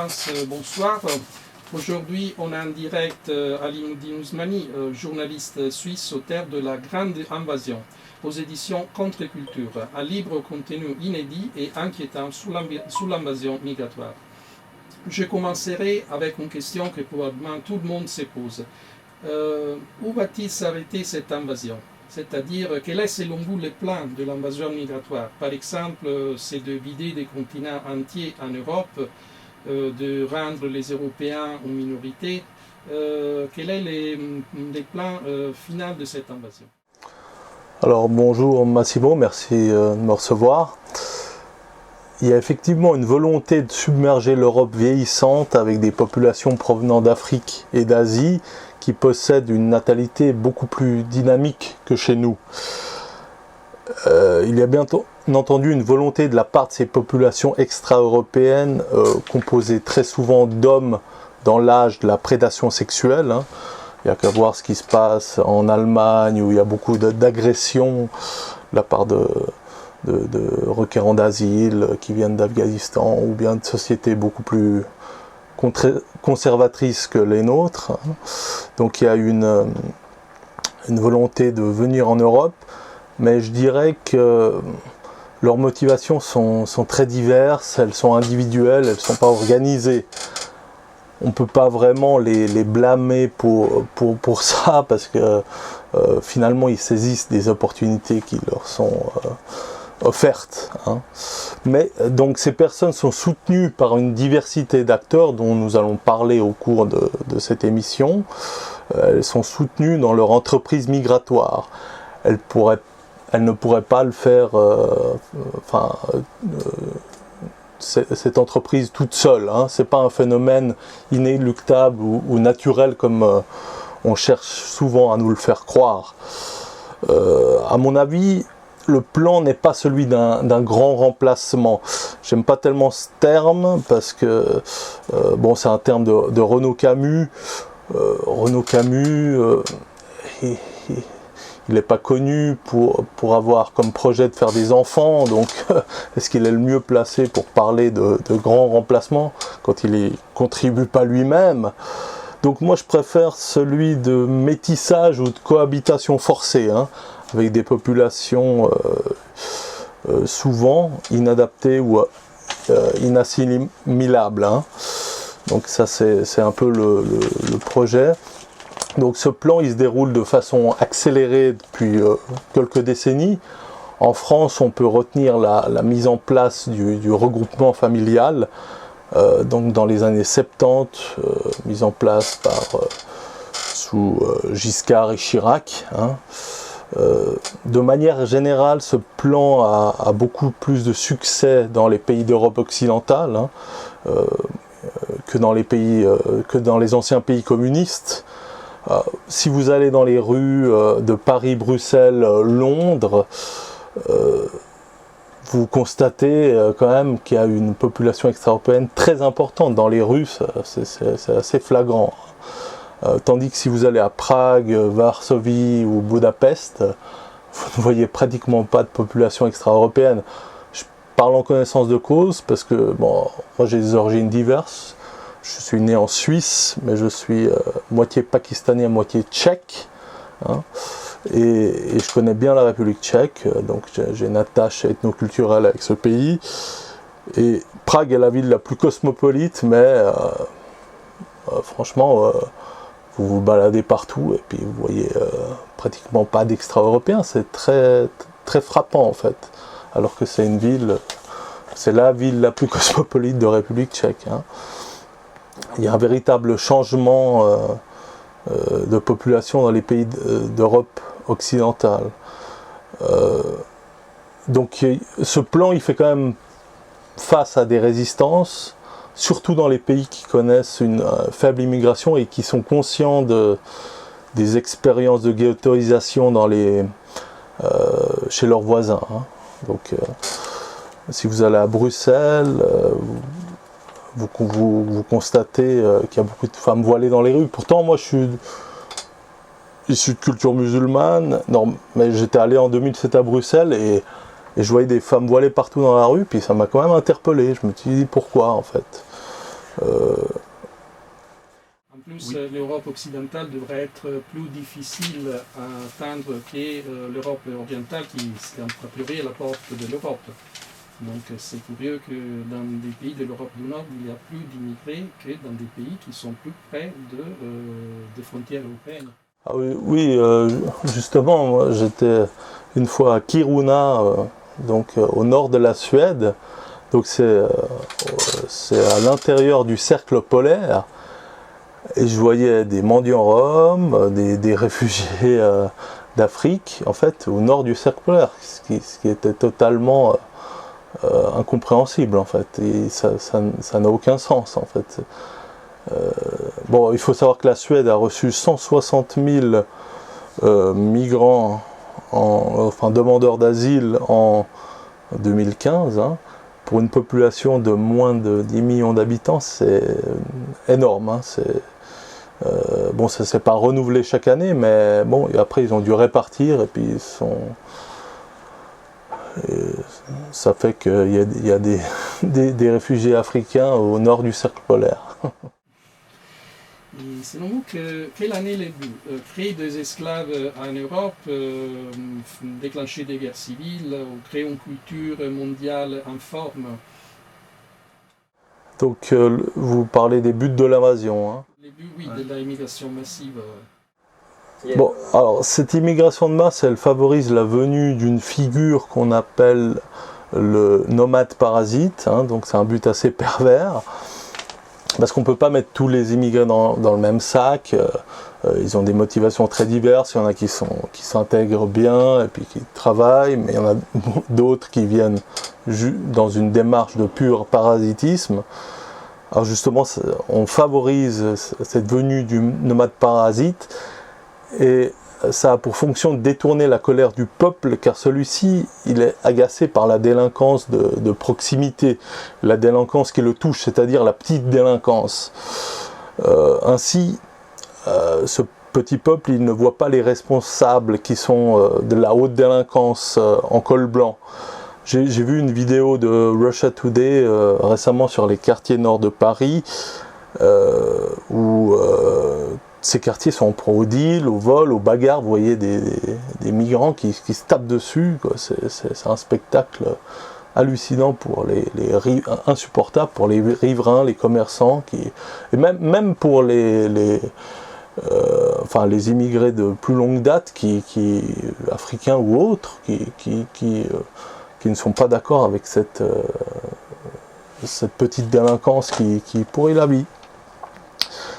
audience, bonsoir. Aujourd'hui, on est en direct Ali Moudine Ousmani, journaliste suisse, auteur de La Grande Invasion, aux éditions Contre-Culture, un libre contenu inédit et inquiétant sur l'invasion migratoire. Je commencerai avec une question que probablement tout le monde se pose. Où va-t-il s'arrêter cette invasion? C'est-à-dire, quel est selon vous le plan de l'invasion migratoire? Par exemple, c'est de vider des continents entiers en Europe, de rendre les Européens une minorité. Quel est le plan final de cette invasion? Alors bonjour Massimo, merci de me recevoir. Il y a effectivement une volonté de submerger l'Europe vieillissante avec des populations provenant d'Afrique et d'Asie qui possèdent une natalité beaucoup plus dynamique que chez nous. Il y a bien entendu une volonté de la part de ces populations extra-européennes composées très souvent d'hommes dans l'âge de la prédation sexuelle. Il n'y a qu'à voir ce qui se passe en Allemagne où il y a beaucoup d'agressions de la part de requérants d'asile qui viennent d'Afghanistan ou bien de sociétés beaucoup plus conservatrices que les nôtres. Donc il y a une volonté de venir en Europe, mais je dirais que leurs motivations sont très diverses, elles sont individuelles, elles ne sont pas organisées. On ne peut pas vraiment les blâmer pour ça parce que finalement ils saisissent des opportunités qui leur sont offertes. Mais donc ces personnes sont soutenues par une diversité d'acteurs dont nous allons parler au cours de cette émission. Elles sont soutenues dans leur entreprise migratoire. Elles ne pourraient pas le faire cette entreprise toute seule. C'est pas un phénomène inéluctable ou naturel comme on cherche souvent à nous le faire croire. À mon avis, le plan n'est pas celui d'un grand remplacement. J'aime pas tellement ce terme parce que c'est un terme de Renaud Camus. Renaud Camus, il n'est pas connu pour avoir comme projet de faire des enfants, donc est-ce qu'il est le mieux placé pour parler de grands remplacements quand il y contribue pas lui-même? Donc moi je préfère celui de métissage ou de cohabitation forcée, avec des populations souvent inadaptées ou inassimilables. Donc ça c'est un peu le projet. Donc ce plan il se déroule de façon accélérée depuis quelques décennies. En France on peut retenir la mise en place du regroupement familial, donc dans les années 70, mise en place sous Giscard et Chirac. De manière générale, ce plan a beaucoup plus de succès dans les pays d'Europe occidentale que dans les anciens pays communistes. Si vous allez dans les rues de Paris, Bruxelles, Londres, vous constatez quand même qu'il y a une population extra-européenne très importante dans les rues, c'est assez flagrant. Tandis que si vous allez à Prague, Varsovie ou Budapest, vous ne voyez pratiquement pas de population extra-européenne. Je parle en connaissance de cause parce que moi j'ai des origines diverses. Je suis né en Suisse, mais je suis moitié pakistanais, moitié tchèque. Et je connais bien la République tchèque, donc j'ai une attache ethnoculturelle avec ce pays. Et Prague est la ville la plus cosmopolite, mais franchement, vous vous baladez partout et puis vous voyez pratiquement pas d'extra-européens. C'est très, très frappant en fait. Alors que c'est la ville la plus cosmopolite de République tchèque. Il y a un véritable changement de population dans les pays d'Europe occidentale. Donc ce plan il fait quand même face à des résistances, surtout dans les pays qui connaissent une faible immigration et qui sont conscients des expériences de ghettoisation chez leurs voisins. Donc si vous allez à Bruxelles, vous constatez qu'il y a beaucoup de femmes voilées dans les rues. Pourtant, moi, je suis issu de culture musulmane, mais j'étais allé en 2007 à Bruxelles et je voyais des femmes voilées partout dans la rue, puis ça m'a quand même interpellé. Je me suis dit pourquoi, en fait. En plus, l'Europe occidentale devrait être plus difficile à atteindre que l'Europe orientale qui s'est emprunté à la porte de l'Europe. Donc c'est curieux que dans des pays de l'Europe du Nord, il y a plus d'immigrés que dans des pays qui sont plus près des frontières européennes. Ah oui, justement, moi, j'étais une fois à Kiruna, au nord de la Suède. Donc c'est à l'intérieur du cercle polaire. Et je voyais des mendiants roms, des réfugiés d'Afrique, en fait, au nord du cercle polaire, ce qui était totalement incompréhensible, en fait. Et ça n'a aucun sens, en fait. Bon, il faut savoir que la Suède a reçu 160 000 migrants, demandeurs d'asile en 2015, hein. Pour une population de moins de 10 millions d'habitants, c'est énorme, hein. Bon, ça ne s'est pas renouvelé chaque année, mais bon, et après ils ont dû répartir, et puis ça fait qu'il y a des réfugiés africains au nord du cercle polaire. Et selon vous, quelle année les buts créer des esclaves en Europe, déclencher des guerres civiles, ou créer une culture mondiale en forme? Donc vous parlez des buts de l'invasion, hein. Les buts, oui, de l'immigration massive. Bon, alors cette immigration de masse, elle favorise la venue d'une figure qu'on appelle le nomade parasite, hein, donc c'est un but assez pervers. Parce qu'on ne peut pas mettre tous les immigrés dans le même sac. Ils ont des motivations très diverses. Il y en a qui s'intègrent bien et puis qui travaillent, mais il y en a d'autres qui viennent dans une démarche de pur parasitisme. Alors justement, on favorise cette venue du nomade parasite et ça a pour fonction de détourner la colère du peuple, car celui-ci, il est agacé par la délinquance de proximité, la délinquance qui le touche, c'est-à-dire la petite délinquance. Ainsi, ce petit peuple, il ne voit pas les responsables qui sont de la haute délinquance en col blanc. J'ai vu une vidéo de Russia Today récemment sur les quartiers nord de Paris, où ces quartiers sont propices au deal, au vol, aux bagarres. Vous voyez des migrants qui se tapent dessus, quoi. C'est un spectacle hallucinant pour insupportable pour les riverains, les commerçants, et même pour les immigrés de plus longue date, africains ou autres, qui ne sont pas d'accord avec cette petite délinquance qui pourrit la vie.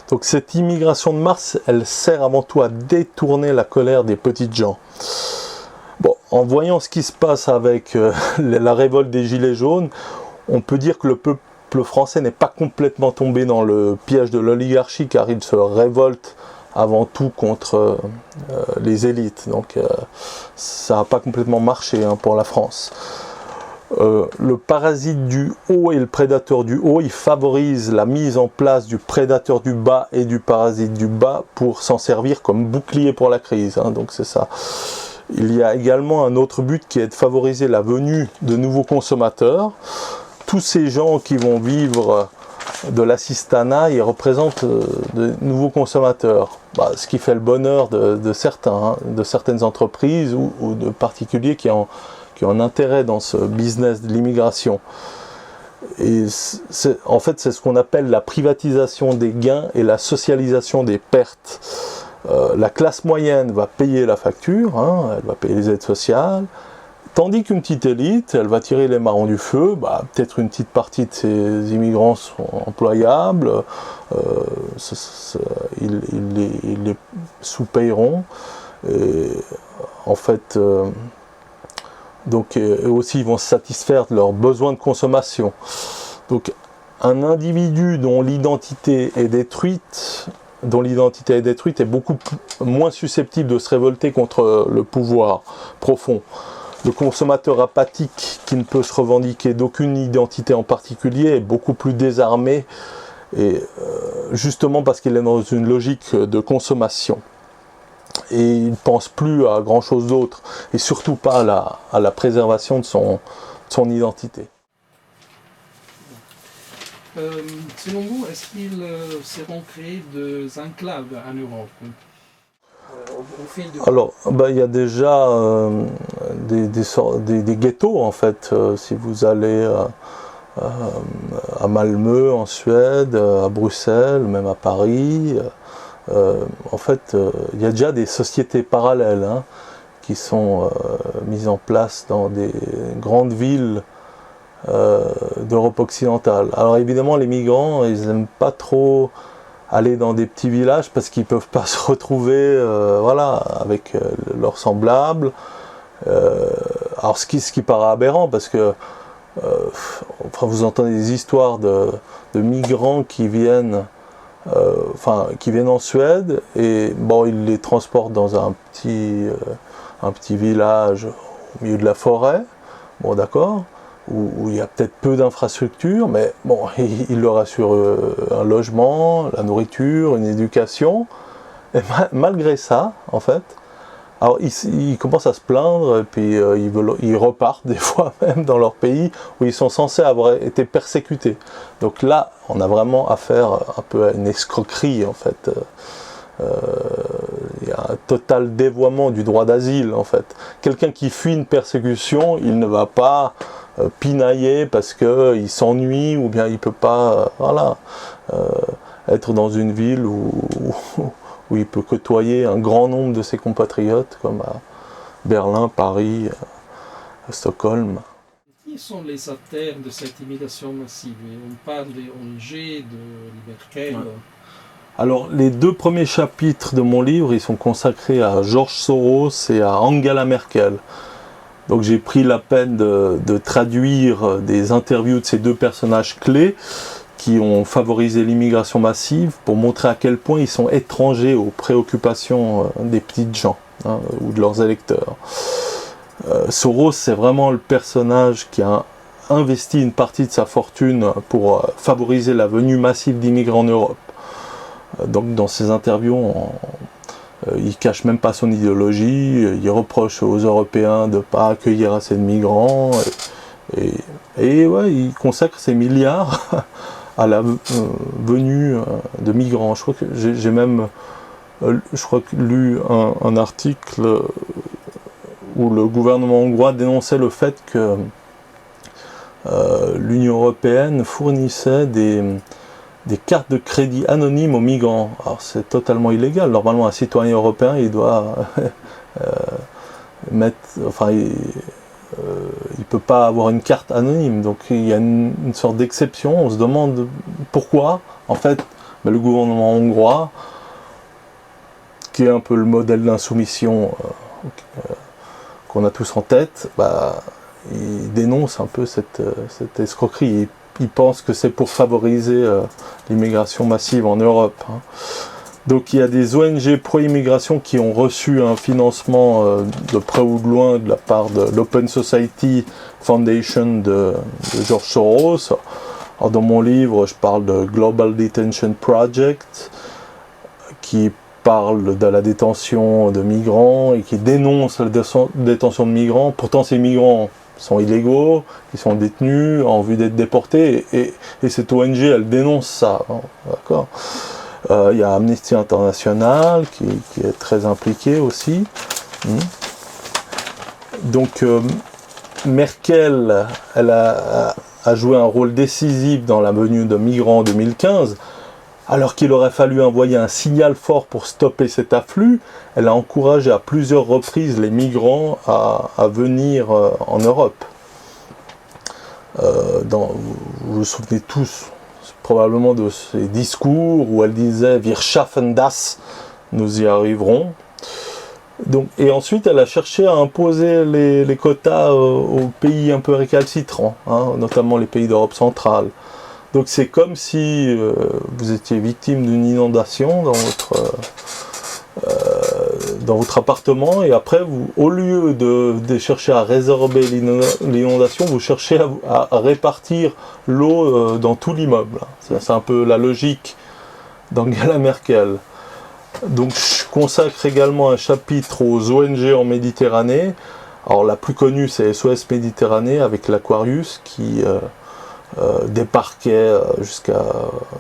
Donc cette immigration de masse, elle sert avant tout à détourner la colère des petites gens. Bon, en voyant ce qui se passe avec la révolte des Gilets jaunes, on peut dire que le peuple français n'est pas complètement tombé dans le piège de l'oligarchie, car il se révolte avant tout contre les élites. Donc ça n'a pas complètement marché, hein, pour la France. Le parasite du haut et le prédateur du haut, il favorise la mise en place du prédateur du bas et du parasite du bas pour s'en servir comme bouclier pour la crise, hein, donc c'est ça. Il y a également un autre but qui est de favoriser la venue de nouveaux consommateurs. Tous ces gens qui vont vivre de l'assistanat, ils représentent de nouveaux consommateurs. Ce qui fait le bonheur de certaines entreprises ou de particuliers qui ont intérêt dans ce business de l'immigration. Et en fait, c'est ce qu'on appelle la privatisation des gains et la socialisation des pertes. La classe moyenne va payer la facture, hein, elle va payer les aides sociales, tandis qu'une petite élite, elle va tirer les marrons du feu. Peut-être une petite partie de ces immigrants sont employables, ils les sous-payeront, et en fait... Donc eux aussi ils vont se satisfaire de leurs besoins de consommation. Donc un individu dont l'identité est détruite est beaucoup moins susceptible de se révolter contre le pouvoir profond. Le consommateur apathique qui ne peut se revendiquer d'aucune identité en particulier est beaucoup plus désarmé, et justement parce qu'il est dans une logique de consommation. Et il ne pense plus à grand chose d'autre, et surtout pas à la préservation de son identité. Selon vous, est-ce qu'ils seront créés des enclaves en Europe au fil de... Alors, il y a déjà des ghettos en fait. Si vous allez à Malmö en Suède, à Bruxelles, même à Paris, en fait, il y a déjà des sociétés parallèles hein, qui sont mises en place dans des grandes villes d'Europe occidentale. Alors évidemment, les migrants, ils n'aiment pas trop aller dans des petits villages parce qu'ils ne peuvent pas se retrouver voilà, avec leurs semblables. Alors ce qui paraît aberrant parce que enfin, vous entendez des histoires de migrants qui viennent en Suède et bon, ils les transportent dans un petit village au milieu de la forêt, bon d'accord, où il y a peut-être peu d'infrastructures, mais bon, il leur assure un logement, la nourriture, une éducation, et malgré ça, en fait, alors ils commencent à se plaindre, et puis ils repartent des fois même dans leur pays où ils sont censés avoir été persécutés. Donc là, on a vraiment affaire un peu à une escroquerie, en fait. Il y a un total dévoiement du droit d'asile, en fait. Quelqu'un qui fuit une persécution, il ne va pas pinailler parce qu'il s'ennuie ou bien il ne peut pas être dans une ville où il peut côtoyer un grand nombre de ses compatriotes comme à Berlin, Paris, Stockholm. Qui sont les acteurs de cette immigration massive? On parle des ONG, de Merkel. Ouais. Alors les 2 premiers chapitres de mon livre, ils sont consacrés à George Soros et à Angela Merkel. Donc j'ai pris la peine de traduire des interviews de ces 2 personnages clés qui ont favorisé l'immigration massive pour montrer à quel point ils sont étrangers aux préoccupations des petites gens hein, ou de leurs électeurs. Soros, c'est vraiment le personnage qui a investi une partie de sa fortune pour favoriser la venue massive d'immigrants en Europe. Donc dans ses interviews, il ne cache même pas son idéologie, il reproche aux Européens de ne pas accueillir assez de migrants, et ouais, il consacre ses milliards à la venue de migrants. Je crois que j'ai même lu un article où le gouvernement hongrois dénonçait le fait que l'Union européenne fournissait des cartes de crédit anonymes aux migrants. Alors c'est totalement illégal. Normalement, un citoyen européen, il doit il peut pas avoir une carte anonyme. Donc il y a une sorte d'exception. On se demande pourquoi. En fait, le gouvernement hongrois, qui est un peu le modèle d'insoumission qu'on a tous en tête, il dénonce un peu cette escroquerie. Il pense que c'est pour favoriser l'immigration massive en Europe. Hein. Donc il y a des ONG pro-immigration qui ont reçu un financement de près ou de loin de la part de l'Open Society Foundation de George Soros. Alors, dans mon livre, je parle de Global Detention Project, qui parle de la détention de migrants et qui dénonce la détention de migrants. Pourtant ces migrants sont illégaux, ils sont détenus en vue d'être déportés, et cette ONG elle dénonce ça, hein, d'accord. Il y a Amnesty International qui est très impliqué aussi. Donc Merkel, elle a joué un rôle décisif dans la venue de migrants en 2015, alors qu'il aurait fallu envoyer un signal fort pour stopper cet afflux. Elle a encouragé à plusieurs reprises les migrants à venir en Europe. Vous vous souvenez tous probablement de ces discours où elle disait « Wir schaffen das », nous y arriverons. Donc, et ensuite, elle a cherché à imposer les quotas aux pays un peu récalcitrants, hein, notamment les pays d'Europe centrale. Donc c'est comme si vous étiez victime d'une inondation dans votre appartement, et après, au lieu de chercher à résorber l'inondation, vous cherchez à répartir l'eau dans tout l'immeuble. C'est un peu la logique d'Angela Merkel. Donc je consacre également un chapitre aux ONG en Méditerranée. Alors la plus connue, c'est SOS Méditerranée avec l'Aquarius qui débarquaient jusqu'à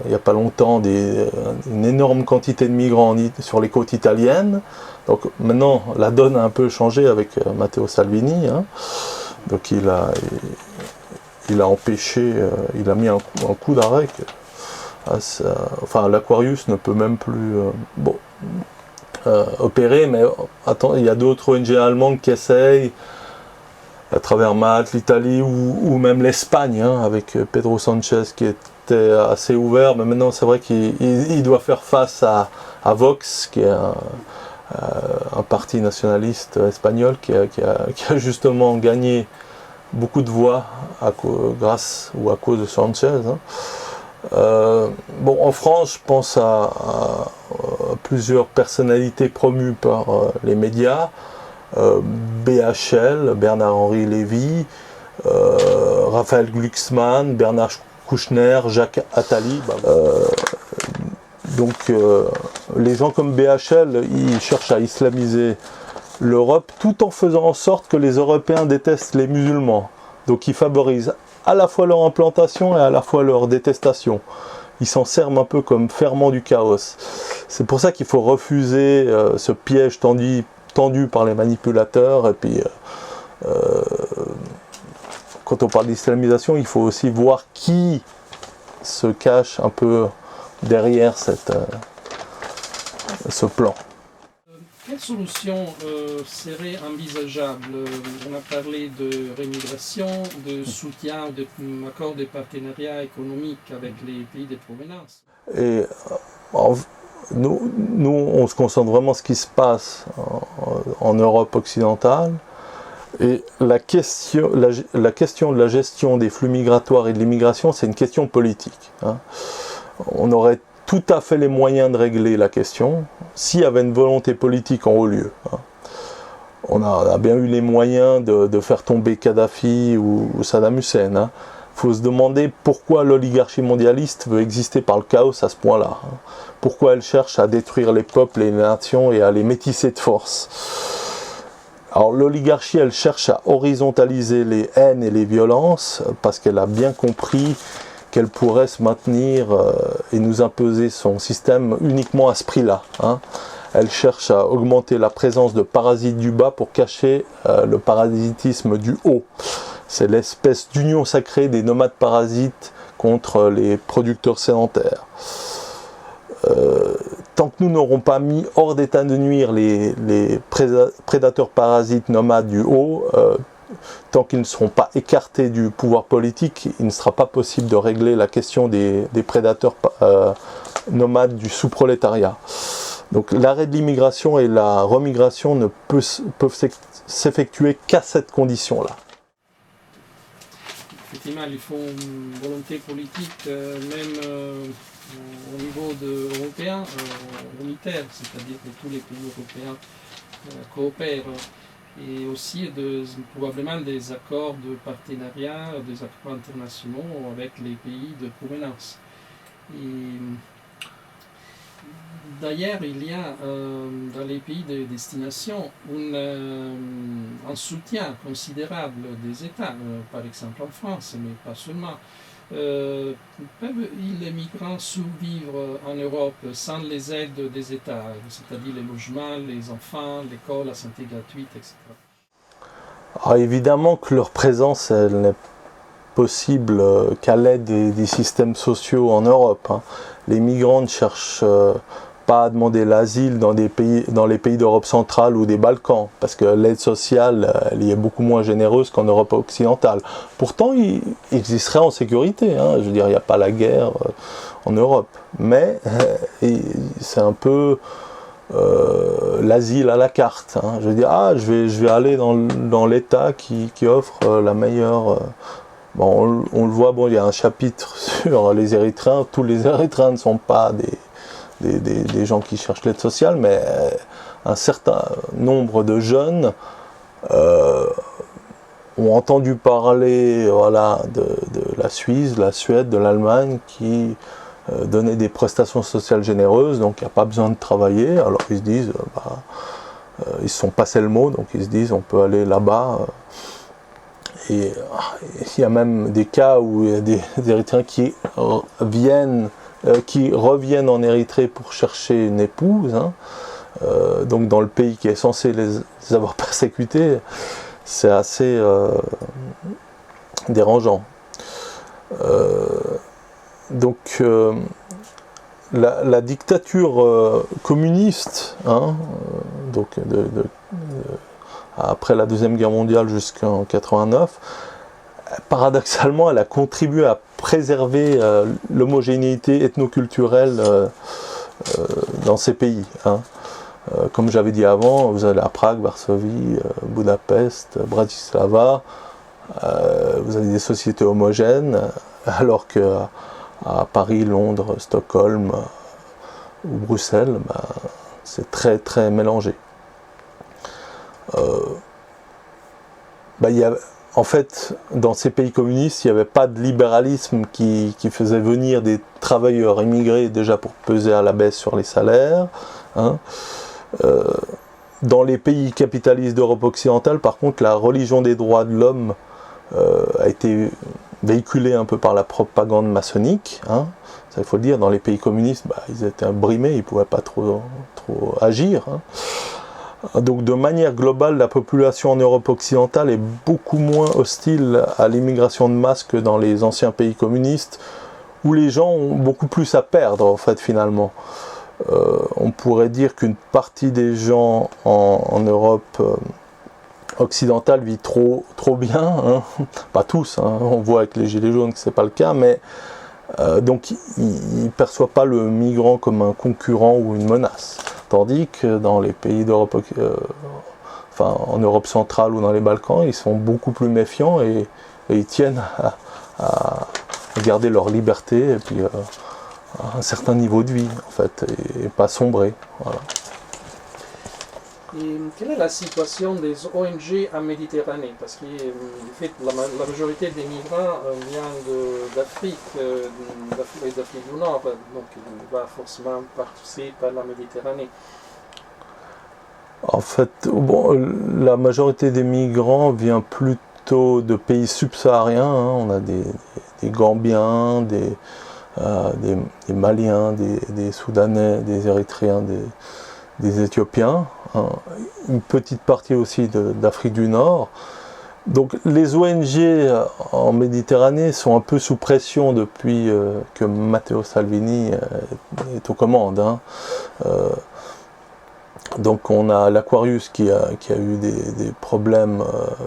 il n'y a pas longtemps une énorme quantité de migrants sur les côtes italiennes. Donc maintenant la donne a un peu changé avec Matteo Salvini, hein. Donc il a empêché, il a mis un coup d'arrêt. Enfin, l'Aquarius ne peut même plus opérer, mais attends, il y a d'autres ONG allemandes qui essayent, à travers Malte, l'Italie ou même l'Espagne, hein, avec Pedro Sanchez qui était assez ouvert, mais maintenant c'est vrai qu'il doit faire face à Vox, qui est un parti nationaliste espagnol qui a justement gagné beaucoup de voix grâce ou à cause de Sanchez, hein. En France, je pense à plusieurs personnalités promues par les médias. BHL, Bernard-Henri Lévy, Raphaël Glucksmann, Bernard Kouchner, Jacques Attali. Les gens comme BHL, ils cherchent à islamiser l'Europe tout en faisant en sorte que les Européens détestent les musulmans. Donc ils favorisent à la fois leur implantation et à la fois leur détestation. Ils s'en servent un peu comme ferment du chaos. C'est pour ça qu'il faut refuser ce piège tendu par les manipulateurs. Et puis, quand on parle d'islamisation, il faut aussi voir qui se cache un peu derrière ce plan. Quelle solution serait envisageable? On a parlé de rémigration, de soutien, d'accords de partenariat économique avec les pays de provenance. Et nous, on se concentre vraiment sur ce qui se passe en Europe occidentale. Et la question de la gestion des flux migratoires et de l'immigration, c'est une question politique, hein. On aurait tout à fait les moyens de régler la question s'il y avait une volonté politique en haut lieu, hein. On a bien eu les moyens de faire tomber Kadhafi ou Saddam Hussein, hein. Faut se demander pourquoi l'oligarchie mondialiste veut exister par le chaos à ce point-là, hein. Pourquoi elle cherche à détruire les peuples et les nations et à les métisser de force. Alors l'oligarchie, elle cherche à horizontaliser les haines et les violences parce qu'elle a bien compris qu'elle pourrait se maintenir et nous imposer son système uniquement à ce prix-là, hein. Elle cherche à augmenter la présence de parasites du bas pour cacher le parasitisme du haut. C'est l'espèce d'union sacrée des nomades parasites contre les producteurs sédentaires. Tant que nous n'aurons pas mis hors d'état de nuire les prédateurs parasites nomades du haut, tant qu'ils ne seront pas écartés du pouvoir politique, il ne sera pas possible de régler la question des prédateurs nomades du sous-prolétariat. Donc l'arrêt de l'immigration et la remigration ne peuvent s'effectuer qu'à cette condition-là. Effectivement, il faut une volonté politique, même au niveau européen, unitaire, c'est-à-dire que tous les pays européens coopèrent. Et aussi probablement des accords de partenariat, des accords internationaux avec les pays de provenance. D'ailleurs, il y a dans les pays de destination un soutien considérable des États, par exemple en France, mais pas seulement. Peuvent les migrants survivre en Europe sans les aides des États, c'est-à-dire les logements, les enfants, l'école, la santé gratuite, etc. Alors évidemment que leur présence, elle n'est possible qu'à l'aide des systèmes sociaux en Europe, hein. Les migrants ne cherchent pas à demander l'asile dans les pays d'Europe centrale ou des Balkans, parce que l'aide sociale, elle y est beaucoup moins généreuse qu'en Europe occidentale. Pourtant, ils y seraient en sécurité, hein. Je veux dire, il n'y a pas la guerre en Europe. Mais c'est un peu l'asile à la carte, hein. Je veux dire, je vais aller dans l'État qui offre la meilleure... Bon, on le voit, il y a un chapitre sur les Érythréens. Tous les Érythréens ne sont pas des gens qui cherchent l'aide sociale, mais un certain nombre de jeunes ont entendu parler de la Suisse, de la Suède, de l'Allemagne qui donnaient des prestations sociales généreuses, donc il n'y a pas besoin de travailler. Alors ils se disent, ils se sont passés le mot, donc ils se disent on peut aller là-bas il y a même des cas où il y a des Érythréens qui reviennent en Érythrée pour chercher une épouse, hein. Donc dans le pays qui est censé les avoir persécutés, c'est assez dérangeant. Donc la dictature communiste, hein, donc après la Deuxième Guerre mondiale jusqu'en 89, paradoxalement, elle a contribué à préserver l'homogénéité ethnoculturelle dans ces pays, hein. Comme j'avais dit avant, vous allez à Prague, Varsovie, Budapest, Bratislava, vous avez des sociétés homogènes, alors que à Paris, Londres, Stockholm ou Bruxelles, c'est très très mélangé. En fait, dans ces pays communistes, il n'y avait pas de libéralisme qui faisait venir des travailleurs immigrés déjà pour peser à la baisse sur les salaires, hein. Dans les pays capitalistes d'Europe occidentale, par contre, la religion des droits de l'homme a été véhiculée un peu par la propagande maçonnique, hein. Ça, il faut le dire, dans les pays communistes, ils étaient brimés, ils ne pouvaient pas trop agir, hein. Donc de manière globale, la population en Europe occidentale est beaucoup moins hostile à l'immigration de masse que dans les anciens pays communistes, où les gens ont beaucoup plus à perdre, en fait, finalement. On pourrait dire qu'une partie des gens en Europe occidentale vit trop bien, hein. Pas tous, hein. On voit avec les gilets jaunes que c'est pas le cas, mais donc ils ne perçoivent pas le migrant comme un concurrent ou une menace. Tandis que dans les pays d'Europe, en Europe centrale ou dans les Balkans, ils sont beaucoup plus méfiants et ils tiennent à garder leur liberté et puis un certain niveau de vie, en fait, et pas sombrer. Voilà. Et quelle est la situation des ONG en Méditerranée? Parce que en fait, la majorité des migrants vient d'Afrique et d'Afrique du Nord, donc il va forcément passer par la Méditerranée. En fait, la majorité des migrants vient plutôt de pays subsahariens, hein. On a des Gambiens, des Maliens, des Soudanais, des Érythréens, des Éthiopiens, hein. Une petite partie aussi d'Afrique du Nord. Donc les ONG en Méditerranée sont un peu sous pression depuis que Matteo Salvini est aux commandes, hein. Donc on a l'Aquarius qui a eu des problèmes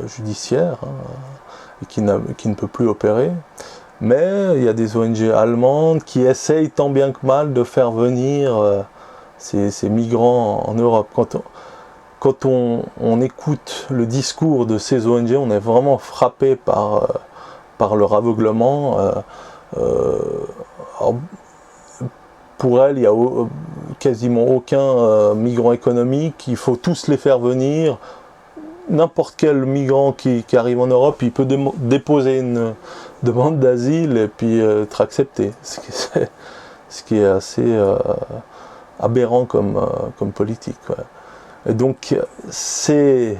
judiciaires, hein, et qui ne peut plus opérer. Mais il y a des ONG allemandes qui essayent tant bien que mal de faire venir ces migrants en Europe. Quand on écoute le discours de ces ONG, on est vraiment frappé par leur aveuglement. Pour elles, il n'y a quasiment aucun migrant économique, il faut tous les faire venir. N'importe quel migrant qui arrive en Europe, il peut déposer une demande d'asile et puis être accepté. Ce qui est assez aberrant comme politique. Ouais. Et donc ces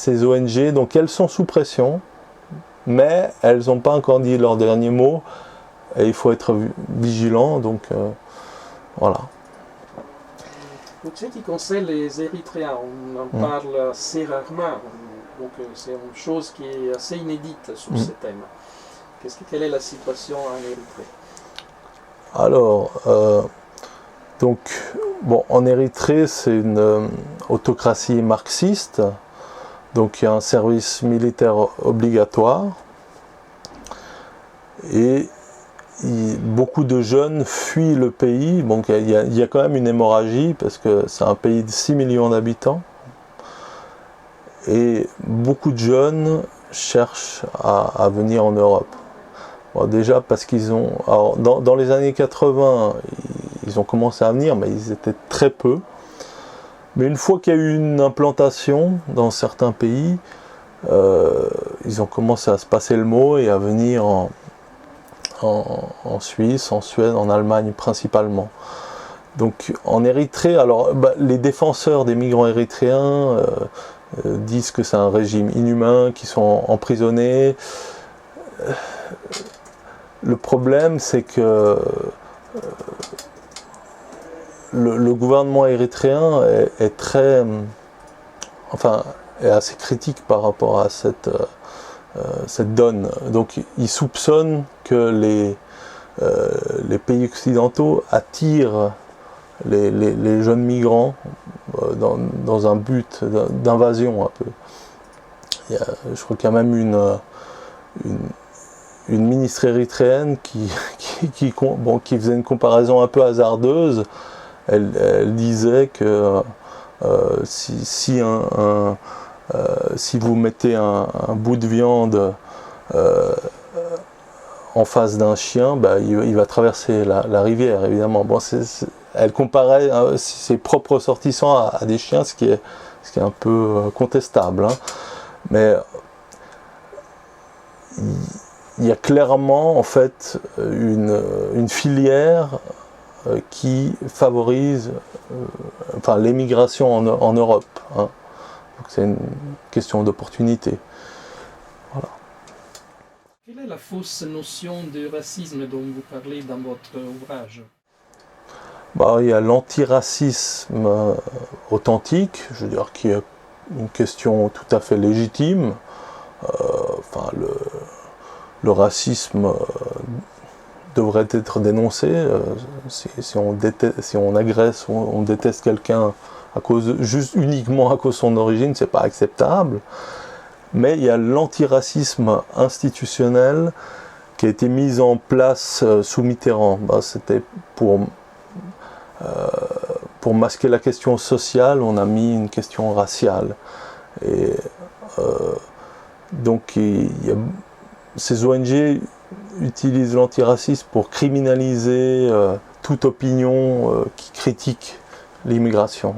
ONG, donc elles sont sous pression, mais elles n'ont pas encore dit leur dernier mot, et il faut être vigilant, donc voilà. Pour ce qui concerne les Érythréens, on en parle assez rarement, donc c'est une chose qui est assez inédite sur ce thème. Quelle est la situation en Érythrée? Alors, en Érythrée, c'est une autocratie marxiste, donc il y a un service militaire obligatoire, et beaucoup de jeunes fuient le pays. Donc il y a quand même une hémorragie, parce que c'est un pays de 6 millions d'habitants, et beaucoup de jeunes cherchent à venir en Europe. Bon, déjà parce qu'ils ont... Alors, dans les années 80, ils ont commencé à venir, mais ils étaient très peu. Mais une fois qu'il y a eu une implantation dans certains pays, ils ont commencé à se passer le mot et à venir en Suisse, en Suède, en Allemagne principalement. Donc en Érythrée, alors les défenseurs des migrants érythréens, disent que c'est un régime inhumain, qu'ils sont emprisonnés. Le problème, c'est que le gouvernement érythréen est très, enfin, est assez critique par rapport à cette donne. Donc, il soupçonne que les pays occidentaux attirent les jeunes migrants dans un but d'invasion un peu. Je crois qu'il y a même une ministre érythréenne qui faisait une comparaison un peu hasardeuse. Elle disait que si vous mettez un bout de viande en face d'un chien, bah, il va traverser la rivière, évidemment. Bon, elle comparait ses propres ressortissants à des chiens, ce qui est un peu contestable. Hein. Mais il y a clairement en fait une filière qui favorise l'émigration en Europe. Hein. Donc c'est une question d'opportunité. Voilà. Quelle est la fausse notion de racisme dont vous parlez dans votre ouvrage? Il y a l'antiracisme authentique, je veux dire, qui est une question tout à fait légitime. Le racisme devrait être dénoncé. Si on agresse ou on déteste quelqu'un uniquement à cause de son origine, c'est pas acceptable. Mais il y a l'antiracisme institutionnel qui a été mis en place sous Mitterrand. C'était pour masquer la question sociale, on a mis une question raciale. Et donc ces ONG utilisent l'antiracisme pour criminaliser toute opinion qui critique l'immigration.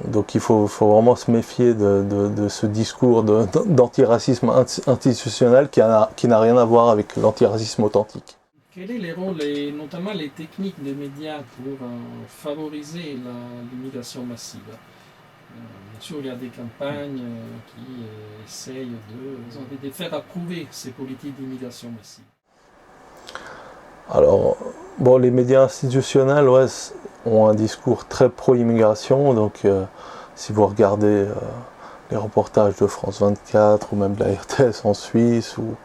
Donc il faut vraiment se méfier de ce discours d'antiracisme institutionnel qui n'a rien à voir avec l'antiracisme authentique. Quel est le rôle et notamment les techniques des médias pour favoriser l'immigration massive? Bien sûr, il y a des campagnes qui essayent de faire approuver ces politiques d'immigration massive. Alors, les médias institutionnels ont un discours très pro-immigration, donc si vous regardez les reportages de France 24 ou même de la RTS en Suisse ou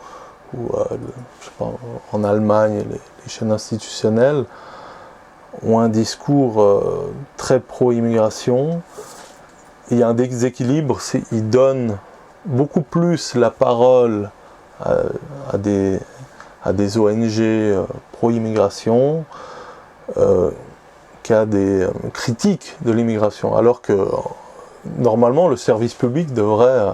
je sais pas, en Allemagne, les chaînes institutionnelles ont un discours très pro-immigration. Il y a un déséquilibre, ils donnent beaucoup plus la parole à des ONG pro-immigration qu'à des critiques de l'immigration, alors que normalement le service public devrait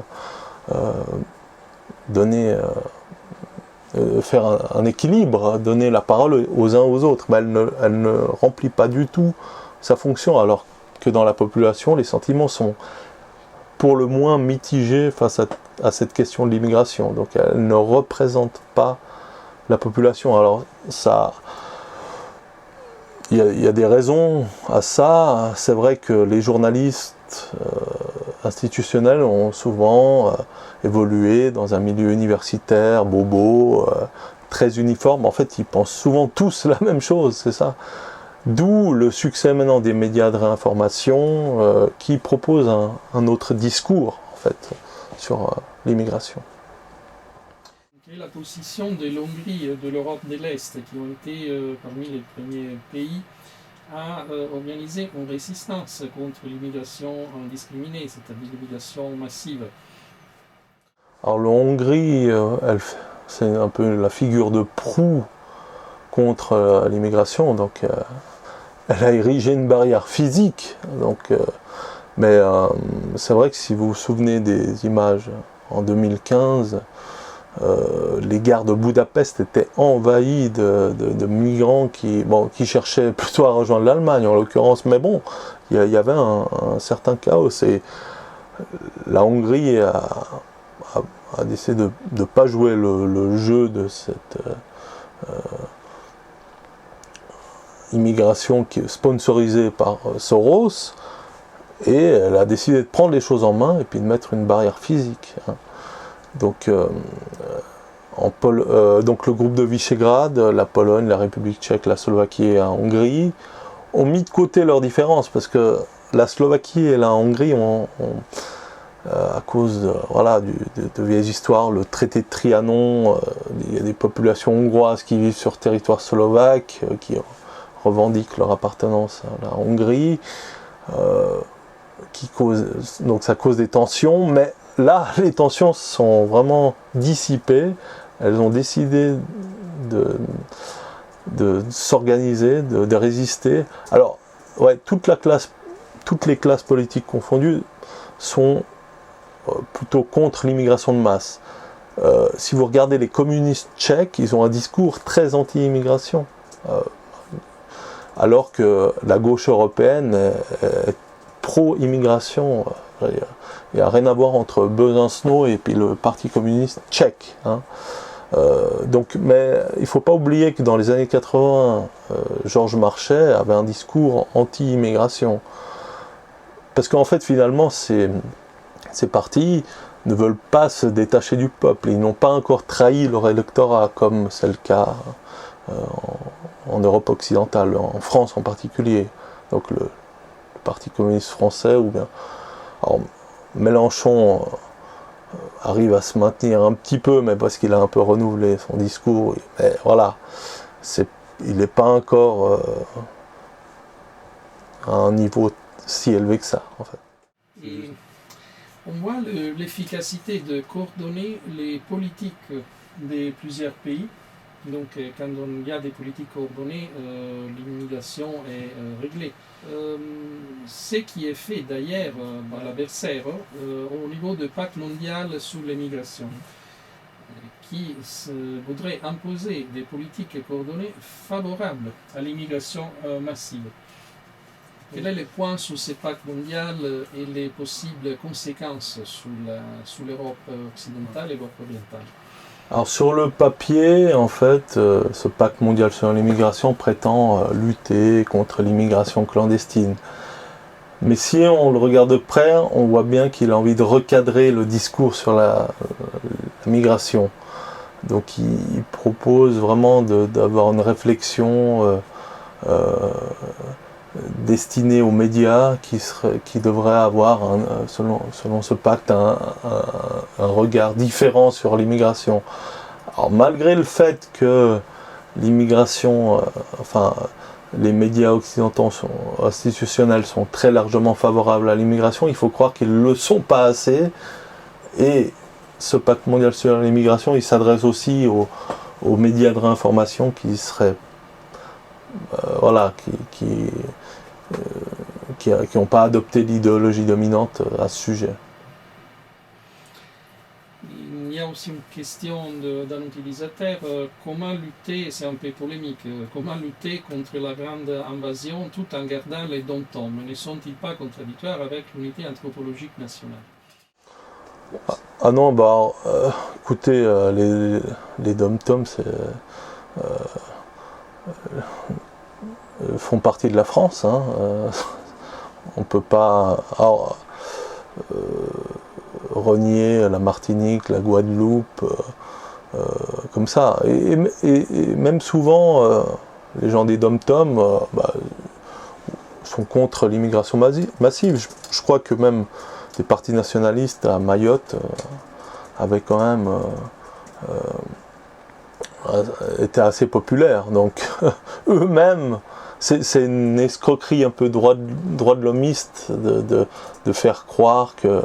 faire un équilibre, donner la parole aux uns aux autres, mais elle ne remplit pas du tout sa fonction, alors que dans la population, les sentiments sont pour le moins mitigés face à cette question de l'immigration. Donc elle ne représente pas la population. Alors il y a des raisons à ça. C'est vrai que les journalistes institutionnels ont souvent évolué dans un milieu universitaire, bobo, très uniforme. En fait, ils pensent souvent tous la même chose, c'est ça. D'où le succès maintenant des médias de réinformation qui proposent un autre discours, en fait, sur l'immigration. Quelle est la position de l'Hongrie et de l'Europe de l'Est, qui ont été parmi les premiers pays à organiser une résistance contre l'immigration indiscriminée, c'est-à-dire l'immigration massive? Alors la Hongrie, c'est un peu la figure de proue contre l'immigration, donc elle a érigé une barrière physique. Mais c'est vrai que si vous vous souvenez des images en 2015, les gares de Budapest étaient envahies de migrants qui cherchaient plutôt à rejoindre l'Allemagne en l'occurrence, mais bon, il y avait un certain chaos. Et la Hongrie a décidé de ne pas jouer le jeu de cette immigration qui est sponsorisée par Soros, Et elle a décidé de prendre les choses en main et puis de mettre une barrière physique. Hein. Donc, donc le groupe de Visegrad, la Pologne, la République tchèque, la Slovaquie et la Hongrie ont mis de côté leurs différences parce que la Slovaquie et la Hongrie à cause de vieilles histoires, le traité de Trianon, il y a des populations hongroises qui vivent sur territoire slovaque, qui revendiquent leur appartenance à la Hongrie, donc ça cause des tensions, mais là les tensions sont vraiment dissipées, elles ont décidé de s'organiser, de résister. Alors, ouais, toutes les classes politiques confondues sont plutôt contre l'immigration de masse. Si vous regardez les communistes tchèques, ils ont un discours très anti-immigration. Alors que la gauche européenne est pro-immigration. Il n'y a rien à voir entre Besançon et puis le Parti communiste tchèque. Hein. Mais il ne faut pas oublier que dans les années 80, Georges Marchais avait un discours anti-immigration. Parce qu'en fait, finalement, ces partis ne veulent pas se détacher du peuple. Ils n'ont pas encore trahi leur électorat, comme c'est le cas en Europe occidentale, en France en particulier. Donc le Parti communiste français, ou bien... Alors, Mélenchon arrive à se maintenir un petit peu, mais parce qu'il a un peu renouvelé son discours. Mais voilà, il n'est pas encore à un niveau si élevé que ça, en fait. Et on voit l'efficacité de coordonner les politiques de plusieurs pays. Donc, quand il y a des politiques coordonnées, l'immigration est réglée. Ce qui est fait d'ailleurs à la Bercère au niveau du pacte mondial sur l'immigration, qui voudrait imposer des politiques coordonnées favorables à l'immigration massive. Quel est le point sur ce pacte mondial et les possibles conséquences sur l'Europe occidentale et l'Europe orientale? Alors sur le papier, en fait, ce pacte mondial sur l'immigration prétend lutter contre l'immigration clandestine. Mais si on le regarde de près, on voit bien qu'il a envie de recadrer le discours sur la migration. Donc il propose vraiment d'avoir une réflexion destinée aux médias qui devrait avoir, selon ce pacte, un regard différent sur l'immigration. Alors malgré le fait que l'immigration, les médias occidentaux institutionnels sont très largement favorables à l'immigration, il faut croire qu'ils ne le sont pas assez. Et ce pacte mondial sur l'immigration, il s'adresse aussi aux médias de réinformation qui seraient qui n'ont pas adopté l'idéologie dominante à ce sujet. Il y a aussi une question d'un utilisateur, comment lutter, c'est un peu polémique, comment lutter contre la grande invasion tout en gardant les dom-toms? Ne sont-ils pas contradictoires avec l'unité anthropologique nationale? Ah non, écoutez, les dom-toms font partie de la France. Hein, on ne peut pas renier la Martinique, la Guadeloupe, comme ça. Et même souvent, les gens des dom-toms sont contre l'immigration massive. Je crois que même des partis nationalistes à Mayotte avaient quand même été assez populaires. Donc eux-mêmes, c'est une escroquerie un peu droit de l'homiste de faire croire que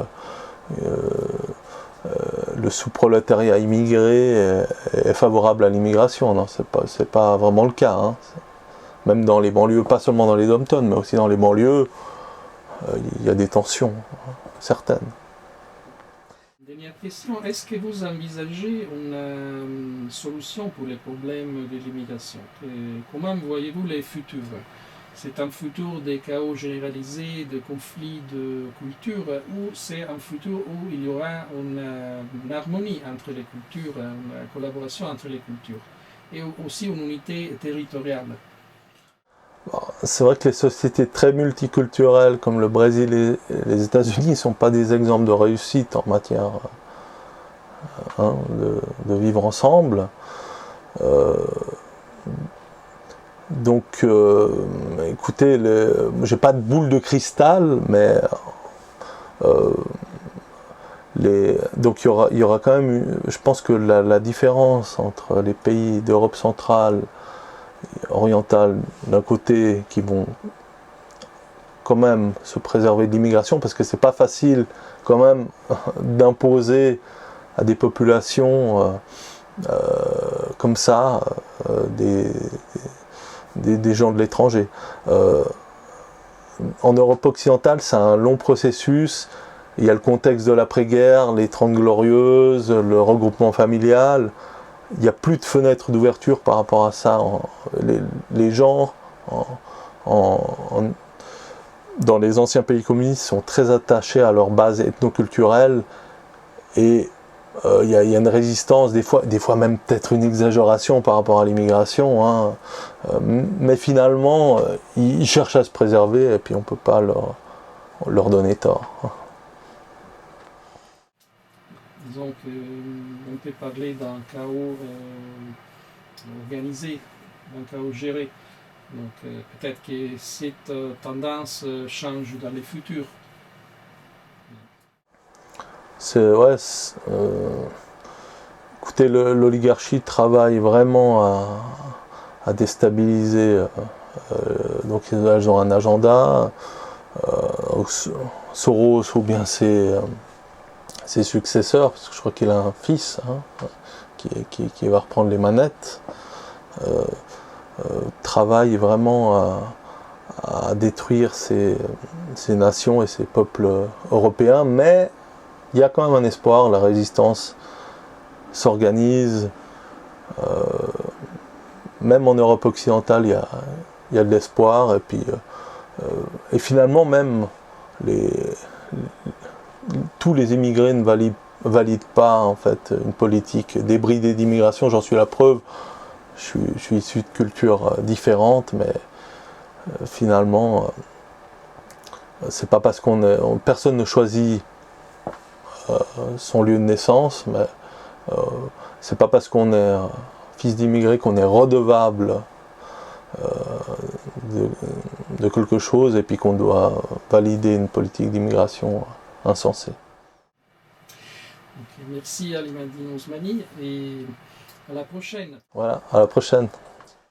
le sous-prolétariat immigré est favorable à l'immigration. Non, c'est pas vraiment le cas. Hein. Même dans les banlieues, pas seulement dans les dom-toms, mais aussi dans les banlieues, il y a des tensions certaines. Dernière question, est-ce que vous envisagez une solution pour les problèmes de l'immigration? Comment voyez-vous les futurs? C'est un futur de chaos généralisé, de conflits de culture, ou c'est un futur où il y aura une harmonie entre les cultures, une collaboration entre les cultures, et aussi une unité territoriale? C'est vrai que les sociétés très multiculturelles comme le Brésil et les États-Unis ne sont pas des exemples de réussite en matière de vivre ensemble. Donc, écoutez, j'ai pas de boule de cristal, mais donc il y aura quand même, je pense que la différence entre les pays d'Europe centrale, orientale d'un côté, qui vont quand même se préserver de l'immigration, parce que c'est pas facile quand même d'imposer à des populations comme ça des gens de l'étranger. En Europe occidentale, c'est un long processus. Il y a le contexte de l'après-guerre, les 30 Glorieuses, le regroupement familial. Il n'y a plus de fenêtre d'ouverture par rapport à ça. Les gens dans les anciens pays communistes sont très attachés à leur base ethnoculturelle et il y a une résistance, des fois même peut-être une exagération par rapport à l'immigration, hein. Mais finalement ils cherchent à se préserver et puis on ne peut pas leur donner tort. Disons qu'on peut parler d'un chaos organisé, d'un chaos géré. Donc peut-être que cette tendance change dans le futur. Écoutez, l'oligarchie travaille vraiment à déstabiliser. Donc elles ont un agenda. Soros ou bien ses successeurs, parce que je crois qu'il a un fils qui va reprendre les manettes, travaille vraiment à détruire ces nations et ces peuples européens, mais il y a quand même un espoir, la résistance s'organise, même en Europe occidentale il y a de l'espoir, et finalement même tous les immigrés ne valident pas en fait une politique débridée d'immigration. J'en suis la preuve. Je suis issu de cultures différentes, mais finalement, c'est pas parce personne ne choisit son lieu de naissance, mais c'est pas parce qu'on est fils d'immigré qu'on est redevable de quelque chose et puis qu'on doit valider une politique d'immigration insensée. Merci Ali Ousmani et à la prochaine. Voilà, à la prochaine.